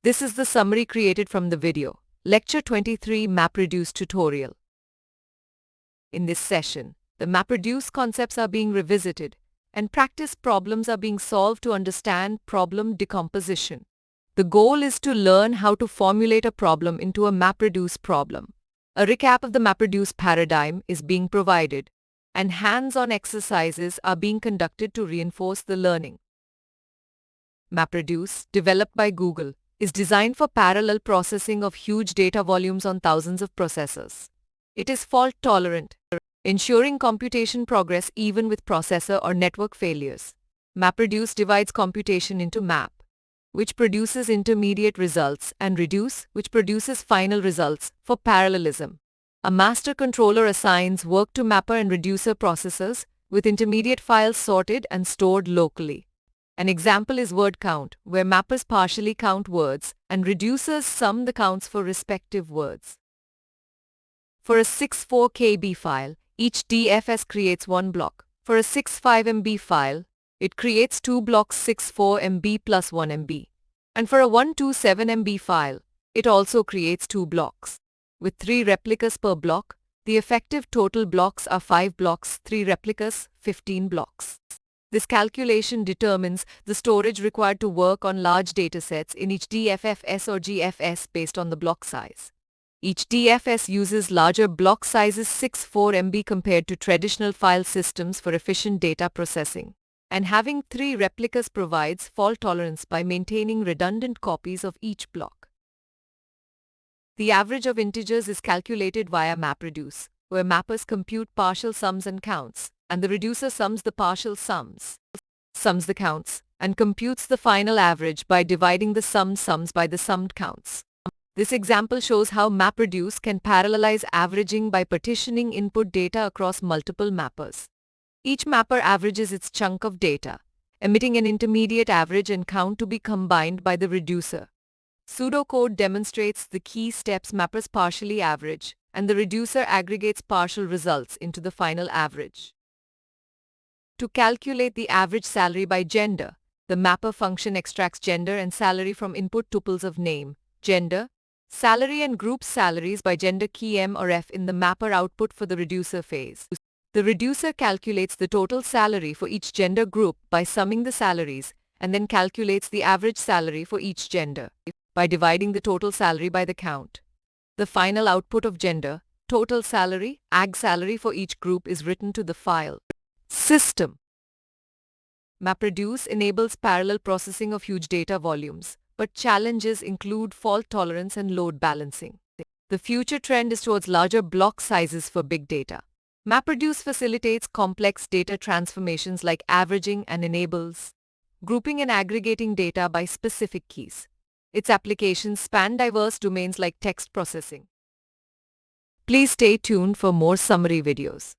This is the summary created from the video, Lecture 23 MapReduce tutorial. In this session, the MapReduce concepts are being revisited and practice problems are being solved to understand problem decomposition. The goal is to learn how to formulate a problem into a MapReduce problem. A recap of the MapReduce paradigm is being provided, and hands-on exercises are being conducted to reinforce the learning. MapReduce, developed by Google, is designed for parallel processing of huge data volumes on thousands of processors. It is fault-tolerant, ensuring computation progress even with processor or network failures. MapReduce divides computation into map, which produces intermediate results, and reduce, which produces final results, for parallelism. A master controller assigns work to mapper and reducer processors, with intermediate files sorted and stored locally. An example is word count, where mappers partially count words and reducers sum the counts for respective words. For a 64 KB file, each DFS creates one block. For a 65 MB file, it creates two blocks 64 MB plus 1 MB. And for a 127 MB file, it also creates two blocks. With 3 replicas per block, the effective total blocks are 5 blocks, 3 replicas, 15 blocks. This calculation determines the storage required to work on large datasets in each DFFS or GFS based on the block size. Each DFS uses larger block sizes 64 MB compared to traditional file systems for efficient data processing. And having 3 replicas provides fault tolerance by maintaining redundant copies of each block. The average of integers is calculated via MapReduce, where mappers compute partial sums and counts, and the reducer sums the partial sums, the counts, and computes the final average by dividing the summed sums by the summed counts. This example shows how MapReduce can parallelize averaging by partitioning input data across multiple mappers. Each mapper averages its chunk of data, emitting an intermediate average and count to be combined by the reducer. Pseudocode demonstrates the key steps mappers partially average, and the reducer aggregates partial results into the final average. To calculate the average salary by gender, the mapper function extracts gender and salary from input tuples of name, gender, salary and groups salaries by gender key M or F in the mapper output for the reducer phase. The reducer calculates the total salary for each gender group by summing the salaries and then calculates the average salary for each gender by dividing the total salary by the count. The final output of gender, total salary, AG salary for each group is written to the file system. MapReduce enables parallel processing of huge data volumes, but challenges include fault tolerance and load balancing. The future trend is towards larger block sizes for big data. MapReduce facilitates complex data transformations like averaging and enables grouping and aggregating data by specific keys. Its applications span diverse domains like text processing. Please stay tuned for more summary videos.